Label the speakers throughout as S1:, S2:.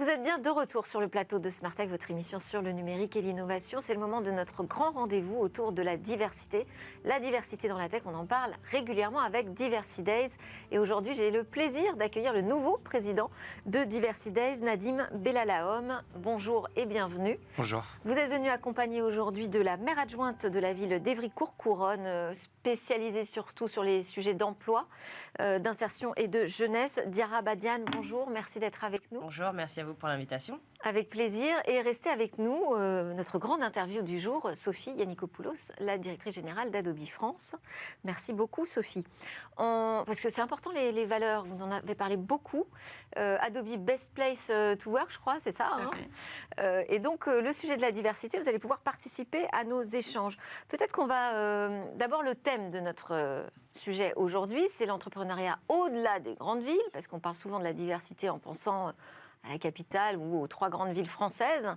S1: Vous êtes bien de retour sur le plateau de Smart Tech, votre émission sur le numérique et l'innovation. C'est le moment de notre grand rendez-vous autour de la diversité. La diversité dans la tech, on en parle régulièrement avec Diversity Days. Et aujourd'hui, j'ai le plaisir d'accueillir le nouveau président de Diversity Days, Nadim Belalaom. Bonjour et bienvenue.
S2: Bonjour.
S1: Vous êtes venu accompagné aujourd'hui de la maire adjointe de la ville d'Évry-Courcouronnes, spécialisée surtout sur les sujets d'emploi, d'insertion et de jeunesse. Diarra Badiane, bonjour, merci d'être avec nous.
S3: Bonjour, merci à vous pour l'invitation.
S1: Avec plaisir. Et restez avec nous, notre grande interview du jour, Sophie Yannikopoulos, la directrice générale d'Adobe France. Merci beaucoup, Sophie. Parce que c'est important, les valeurs, vous en avez parlé beaucoup. Adobe Best Place to Work, je crois, c'est ça, hein. Et donc, le sujet de la diversité, vous allez pouvoir participer à nos échanges. Peut-être qu'on va... D'abord, le thème de notre sujet aujourd'hui, c'est l'entrepreneuriat au-delà des grandes villes, parce qu'on parle souvent de la diversité en pensant à la capitale ou aux 3 grandes villes françaises.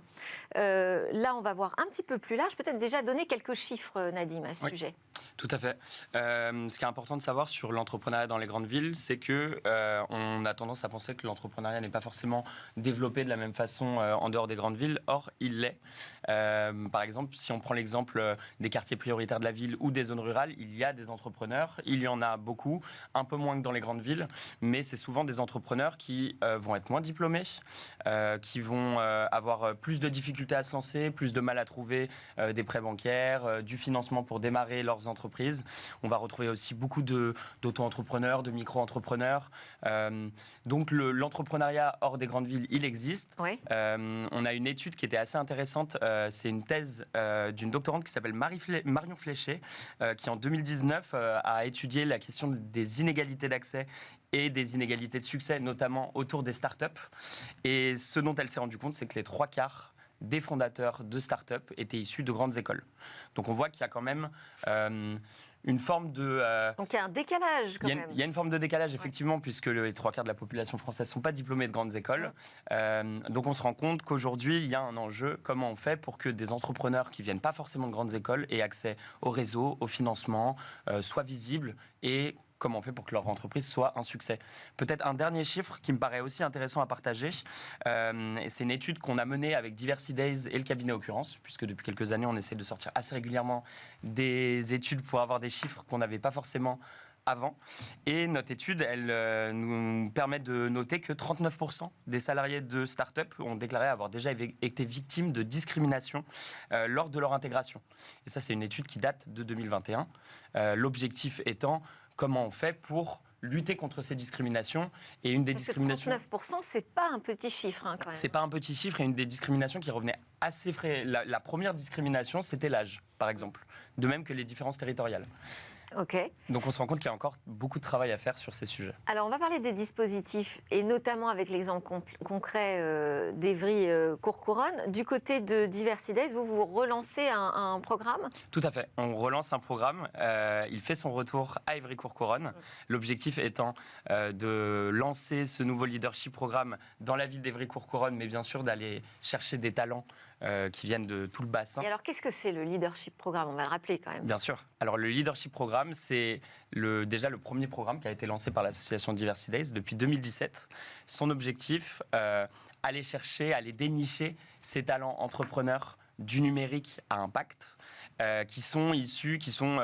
S1: Là, on va voir un petit peu plus large. Peut-être déjà donner quelques chiffres, Nadim, à ce sujet.
S2: Tout à fait. Ce qui est important de savoir sur l'entrepreneuriat dans les grandes villes, c'est que on a tendance à penser que l'entrepreneuriat n'est pas forcément développé de la même façon en dehors des grandes villes. Or, il l'est. Par exemple, si on prend l'exemple des quartiers prioritaires de la ville ou des zones rurales, il y a des entrepreneurs. Il y en a beaucoup, un peu moins que dans les grandes villes, mais c'est souvent des entrepreneurs qui vont être moins diplômés, qui vont avoir plus de difficultés à se lancer, plus de mal à trouver des prêts bancaires, du financement pour démarrer leurs entreprises. On va retrouver aussi beaucoup d'auto-entrepreneurs, de micro-entrepreneurs. Donc l'entrepreneuriat hors des grandes villes, il existe.
S1: Oui.
S2: On a une étude qui était assez intéressante. C'est une thèse d'une doctorante qui s'appelle Marion Fléché, qui en 2019 a étudié la question des inégalités d'accès et des inégalités de succès, notamment autour des startups. Et ce dont elle s'est rendue compte, c'est que les 3/4 des fondateurs de start-up étaient issus de grandes écoles. Donc on voit qu'il y a quand même une forme de...
S1: Donc il y a un décalage quand même.
S2: Il y a une forme de décalage, effectivement, puisque les 3/4 de la population française ne sont pas diplômés de grandes écoles. Donc on se rend compte qu'aujourd'hui, il y a un enjeu. Comment on fait pour que des entrepreneurs qui ne viennent pas forcément de grandes écoles aient accès au réseau, au financement, soient visibles et comment on fait pour que leur entreprise soit un succès. Peut-être un dernier chiffre qui me paraît aussi intéressant à partager. C'est une étude qu'on a menée avec Diversity Days et le cabinet Occurrence, puisque depuis quelques années, on essaie de sortir assez régulièrement des études pour avoir des chiffres qu'on n'avait pas forcément avant. Et notre étude, elle nous permet de noter que 39% des salariés de start-up ont déclaré avoir déjà été victimes de discrimination lors de leur intégration. Et ça, c'est une étude qui date de 2021. L'objectif étant comment on fait pour lutter contre ces discriminations. Et une des discriminations...
S1: 39%, c'est pas un petit chiffre, hein, quand même.
S2: C'est pas un petit chiffre, et une des discriminations qui revenait assez la première discrimination, c'était l'âge, par exemple. De même que les différences territoriales.
S1: Ok.
S2: Donc on se rend compte qu'il y a encore beaucoup de travail à faire sur ces sujets.
S1: Alors on va parler des dispositifs, et notamment avec l'exemple concret d'Évry-Courcouronnes. Du côté de Diversity Days, vous relancez un programme ?
S2: Tout à fait. On relance un programme. Il fait son retour à Évry-Courcouronnes. L'objectif étant de lancer ce nouveau leadership programme dans la ville d'Évry-Courcouronnes, mais bien sûr d'aller chercher des talents qui viennent de tout le bassin.
S1: Et alors, qu'est-ce que c'est le leadership programme ? On va le rappeler quand même.
S2: Bien sûr. Alors, le leadership programme, c'est déjà le premier programme qui a été lancé par l'association Diversity Days depuis 2017. Son objectif, aller chercher, aller dénicher ces talents entrepreneurs du numérique à impact, qui sont issus, qui sont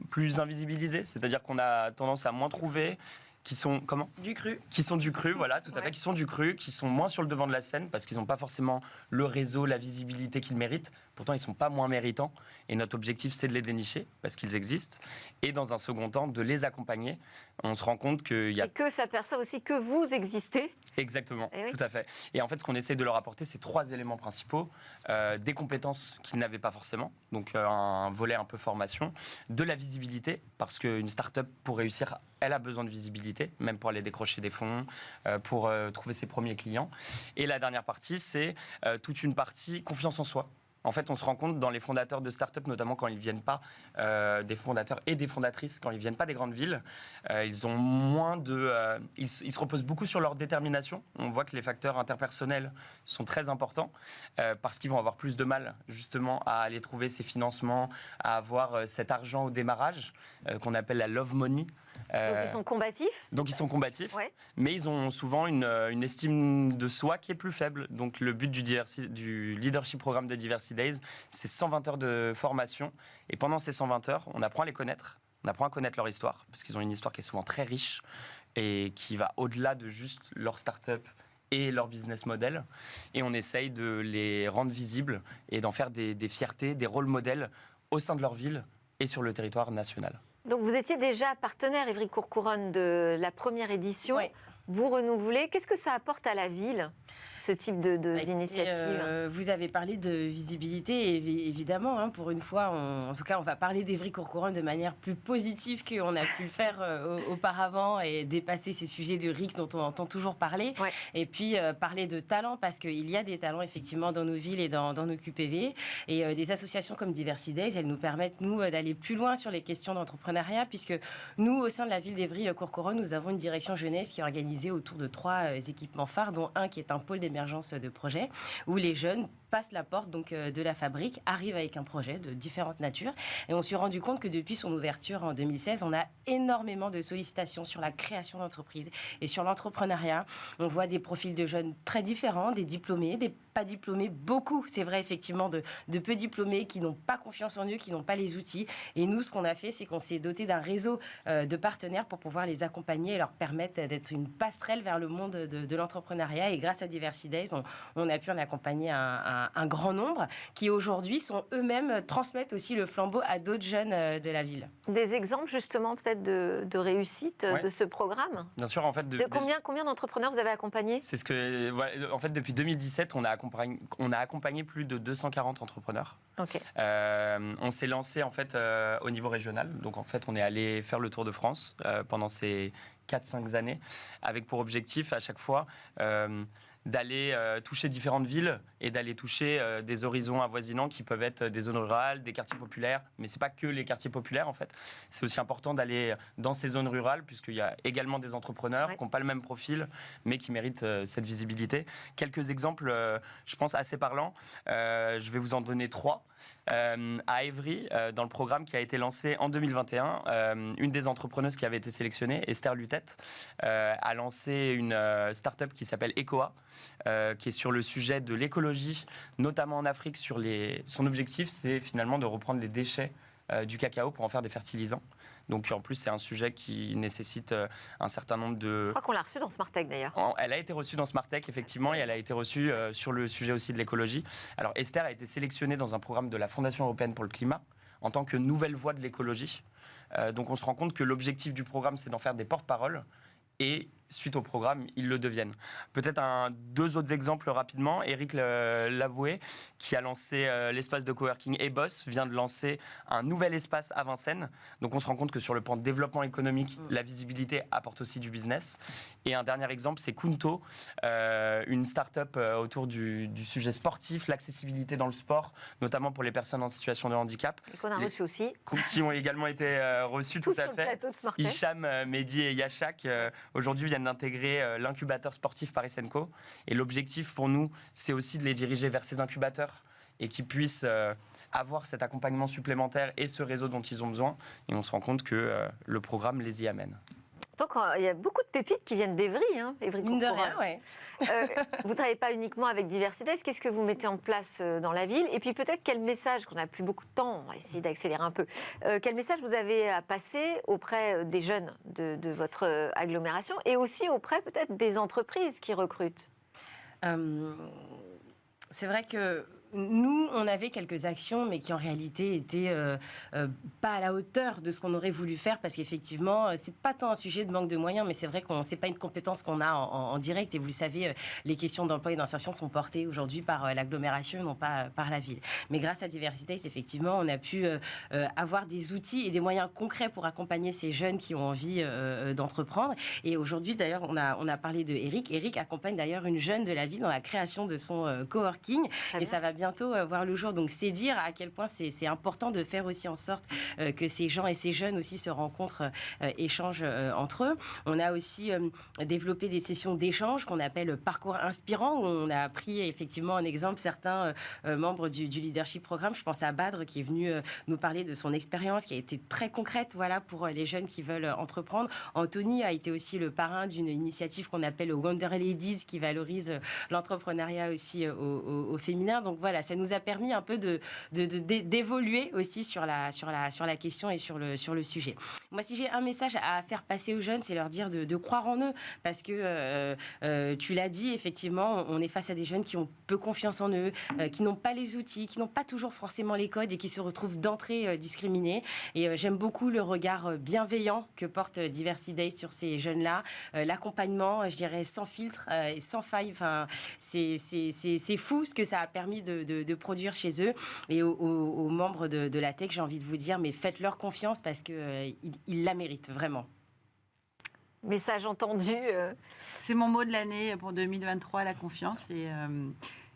S2: plus invisibilisés, c'est-à-dire qu'on a tendance à moins trouver, qui sont, comment ?
S3: Du cru.
S2: Qui sont du cru, voilà, tout à fait, qui sont du cru, qui sont moins sur le devant de la scène, parce qu'ils n'ont pas forcément le réseau, la visibilité qu'ils méritent. Pourtant, ils ne sont pas moins méritants. Et notre objectif, c'est de les dénicher, parce qu'ils existent. Et dans un second temps, de les accompagner. On se rend compte qu'il y a...
S1: Et que s'aperçoivent aussi que vous existez.
S2: Exactement,
S1: oui.
S2: Tout à fait. Et en fait, ce qu'on essaie de leur apporter, c'est 3 éléments principaux. Des compétences qu'ils n'avaient pas forcément, donc un volet un peu formation. De la visibilité, parce qu'une start-up, pour réussir, elle a besoin de visibilité, même pour aller décrocher des fonds, pour trouver ses premiers clients. Et la dernière partie, c'est toute une partie confiance en soi. En fait, on se rend compte dans les fondateurs de start-up, notamment quand ils ne viennent pas des fondateurs et des fondatrices, quand ils ne viennent pas des grandes villes, ils ont moins de... ils se reposent beaucoup sur leur détermination. On voit que les facteurs interpersonnels sont très importants parce qu'ils vont avoir plus de mal, justement, à aller trouver ces financements, à avoir cet argent au démarrage, qu'on appelle la love money.
S1: Donc ils sont combatifs.
S2: Donc ils sont combatifs,
S1: Ouais.
S2: mais ils ont souvent une estime de soi qui est plus faible. Donc le but du Leadership Programme de Diversity Days, c'est 120 heures de formation. Et pendant ces 120 heures, on apprend à les connaître, on apprend à connaître leur histoire, parce qu'ils ont une histoire qui est souvent très riche et qui va au-delà de juste leur start-up et leur business model. Et on essaye de les rendre visibles et d'en faire des fiertés, des rôles modèles au sein de leur ville et sur le territoire national.
S1: Donc vous étiez déjà partenaire, Évry Courcouronnes, de la première édition.
S3: Oui.
S1: Vous renouvelez. Qu'est-ce que ça apporte à la ville, ce type d'initiative?
S3: Vous avez parlé de visibilité, évidemment. Hein, pour une fois, en tout cas, on va parler d'Évry Courcouronnes de manière plus positive qu'on a pu le faire auparavant et dépasser ces sujets de RICS dont on entend toujours parler.
S1: Ouais.
S3: Et puis parler de talents, parce qu'il y a des talents effectivement dans nos villes et dans nos QPV. Et des associations comme Diversity Days, elles nous permettent, nous, d'aller plus loin sur les questions d'entrepreneuriat, puisque nous, au sein de la ville d'Évry Courcouronnes, nous avons une direction jeunesse qui est organisée autour de 3 équipements phares, dont un qui est un pôle d'émergence de projet, où les jeunes passent la porte donc, de la fabrique, arrivent avec un projet de différentes natures. Et on s'est rendu compte que depuis son ouverture en 2016, on a énormément de sollicitations sur la création d'entreprises et sur l'entrepreneuriat. On voit des profils de jeunes très différents, des diplômés, des pas diplômés, beaucoup, c'est vrai effectivement, de peu diplômés qui n'ont pas confiance en eux, qui n'ont pas les outils. Et nous, ce qu'on a fait, c'est qu'on s'est doté d'un réseau de partenaires pour pouvoir les accompagner et leur permettre d'être une passerelle vers le monde de l'entrepreneuriat. Et grâce à Diversity Days, on a pu en accompagner un grand nombre qui aujourd'hui sont eux-mêmes, transmettent aussi le flambeau à d'autres jeunes de la ville.
S1: Des exemples justement peut-être de réussite
S2: Ouais.
S1: de ce programme?
S2: Bien sûr, en fait,
S1: Combien d'entrepreneurs vous avez accompagnés?
S2: c'est ce que, voilà, en fait, depuis 2017, on a accompagné plus de 240 entrepreneurs.
S1: Ok.
S2: On s'est lancé en fait au niveau régional. Donc en fait, on est allé faire le tour de France pendant ces 4-5 années, avec pour objectif à chaque fois d'aller toucher différentes villes et d'aller toucher des horizons avoisinants qui peuvent être des zones rurales, des quartiers populaires. Mais c'est pas que les quartiers populaires en fait. C'est aussi important d'aller dans ces zones rurales puisqu'il y a également des entrepreneurs qui n'ont pas le même profil mais qui méritent cette visibilité. Quelques exemples, je pense, assez parlants. Je vais vous en donner 3. À Évry, dans le programme qui a été lancé en 2021, une des entrepreneuses qui avait été sélectionnée, Esther Lutette, a lancé une start-up qui s'appelle Ecoa, qui est sur le sujet de l'écologie, notamment en Afrique. Son objectif, c'est finalement de reprendre les déchets du cacao pour en faire des fertilisants. Donc en plus, c'est un sujet qui nécessite un certain nombre de...
S1: Je crois qu'on l'a reçue dans Smartech d'ailleurs.
S2: Elle a été reçue dans Smartech, effectivement, et elle a été reçue sur le sujet aussi de l'écologie. Alors Esther a été sélectionnée dans un programme de la Fondation européenne pour le climat en tant que nouvelle voie de l'écologie. Donc on se rend compte que l'objectif du programme, c'est d'en faire des porte-paroles. Et suite au programme, ils le deviennent. Peut-être 2 autres exemples rapidement. Éric Laboué, qui a lancé l'espace de coworking Eboss, vient de lancer un nouvel espace à Vincennes. Donc on se rend compte que sur le plan de développement économique, la visibilité apporte aussi du business. Et un dernier exemple, c'est Kunto, une start-up autour du sujet sportif, l'accessibilité dans le sport, notamment pour les personnes en situation de handicap.
S1: Et qu'on a reçu aussi.
S2: Qui ont également été reçus, tout
S1: Tous
S2: à
S1: sur le
S2: fait.
S1: plateau de Smartech.
S2: Hicham, Mehdi et Yachak, aujourd'hui viennent d'intégrer l'incubateur sportif Paris Senco. Et l'objectif pour nous, c'est aussi de les diriger vers ces incubateurs et qu'ils puissent avoir cet accompagnement supplémentaire et ce réseau dont ils ont besoin. Et on se rend compte que le programme les y amène.
S1: Donc il y a beaucoup de pépites qui viennent d'Évry, hein, Évry
S3: Mine de
S1: Courcouronnes.
S3: rien, ouais.
S1: Vous ne travaillez pas uniquement avec Diversity Days. Qu'est-ce que vous mettez en place dans la ville? Et puis peut-être quel message, qu'on n'a plus beaucoup de temps, on va essayer d'accélérer un peu, quel message vous avez à passer auprès des jeunes de votre agglomération et aussi auprès peut-être des entreprises qui recrutent?
S3: C'est vrai que nous, on avait quelques actions, mais qui en réalité étaient pas à la hauteur de ce qu'on aurait voulu faire, parce qu'effectivement, c'est pas tant un sujet de manque de moyens, mais c'est vrai qu'on c'est pas une compétence qu'on a en direct. Et vous le savez, les questions d'emploi et d'insertion sont portées aujourd'hui par l'agglomération, non pas par la ville. Mais grâce à Diversity Days, effectivement, on a pu avoir des outils et des moyens concrets pour accompagner ces jeunes qui ont envie d'entreprendre. Et aujourd'hui, d'ailleurs, on a parlé de Eric. Eric accompagne d'ailleurs une jeune de la ville dans la création de son coworking, et ça va bien bientôt voir le jour. Donc c'est dire à quel point c'est important de faire aussi en sorte que ces gens et ces jeunes aussi se rencontrent, échangent entre eux. On a aussi développé des sessions d'échange qu'on appelle parcours inspirant, où on a pris effectivement en exemple certains membres du leadership programme. Je pense à Badr qui est venu nous parler de son expérience qui a été très concrète, voilà, pour les jeunes qui veulent entreprendre. Anthony a été aussi le parrain d'une initiative qu'on appelle Wonder Ladies qui valorise l'entrepreneuriat aussi au féminin. Donc voilà, ça nous a permis un peu d'évoluer aussi sur la question et sur le sujet. Moi, si j'ai un message à faire passer aux jeunes, c'est leur dire de croire en eux, parce que tu l'as dit, effectivement, on est face à des jeunes qui ont peu confiance en eux, qui n'ont pas les outils, qui n'ont pas toujours forcément les codes et qui se retrouvent d'entrée discriminés. Et j'aime beaucoup le regard bienveillant que porte Diversity Days sur ces jeunes-là, l'accompagnement, je dirais, sans filtre et sans faille. Enfin, c'est fou ce que ça a permis de produire chez eux. Et aux membres de la tech, j'ai envie de vous dire, mais faites-leur confiance parce qu'ils la méritent vraiment.
S1: Message entendu.
S4: C'est mon mot de l'année pour 2023, la confiance.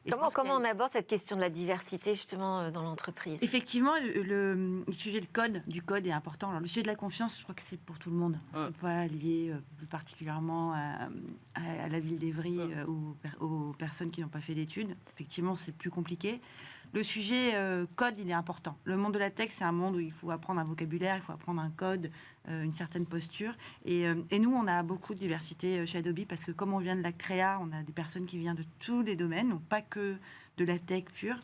S1: Comment on aborde cette question de la diversité justement dans l'entreprise?
S4: Effectivement, le sujet du code est important. Alors, le sujet de la confiance, je crois que c'est pour tout le monde. C'est pas lié plus particulièrement à la ville d'Evry ou aux personnes qui n'ont pas fait d'études. Effectivement, c'est plus compliqué. Le sujet code, il est important. Le monde de la tech, c'est un monde où il faut apprendre un vocabulaire, il faut apprendre un code, une certaine posture. Et nous, on a beaucoup de diversité chez Adobe parce que comme on vient de la créa, on a des personnes qui viennent de tous les domaines, donc pas que de la tech pure.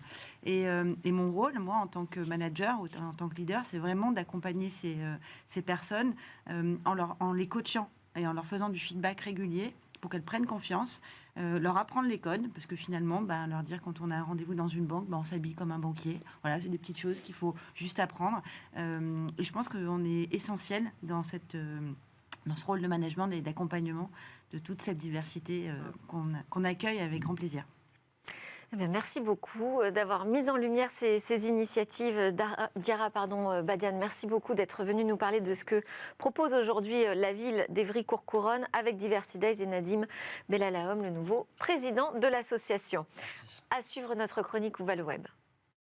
S4: Et mon rôle, moi, en tant que manager ou en tant que leader, c'est vraiment d'accompagner ces personnes en les coachant et en leur faisant du feedback régulier pour qu'elles prennent confiance. Leur apprendre les codes, parce que finalement, leur dire quand on a un rendez-vous dans une banque, on s'habille comme un banquier. Voilà, c'est des petites choses qu'il faut juste apprendre. Et je pense qu'on est essentiel dans ce rôle de management et d'accompagnement de toute cette diversité qu'on accueille avec grand plaisir.
S1: Eh bien, merci beaucoup d'avoir mis en lumière ces initiatives. Diarra Badiane, merci beaucoup d'être venue nous parler de ce que propose aujourd'hui la ville d'Evry-Courcouronnes avec Diversity Days et Nadim Bellalaom, le nouveau président de l'association. À suivre notre chronique Où va le web.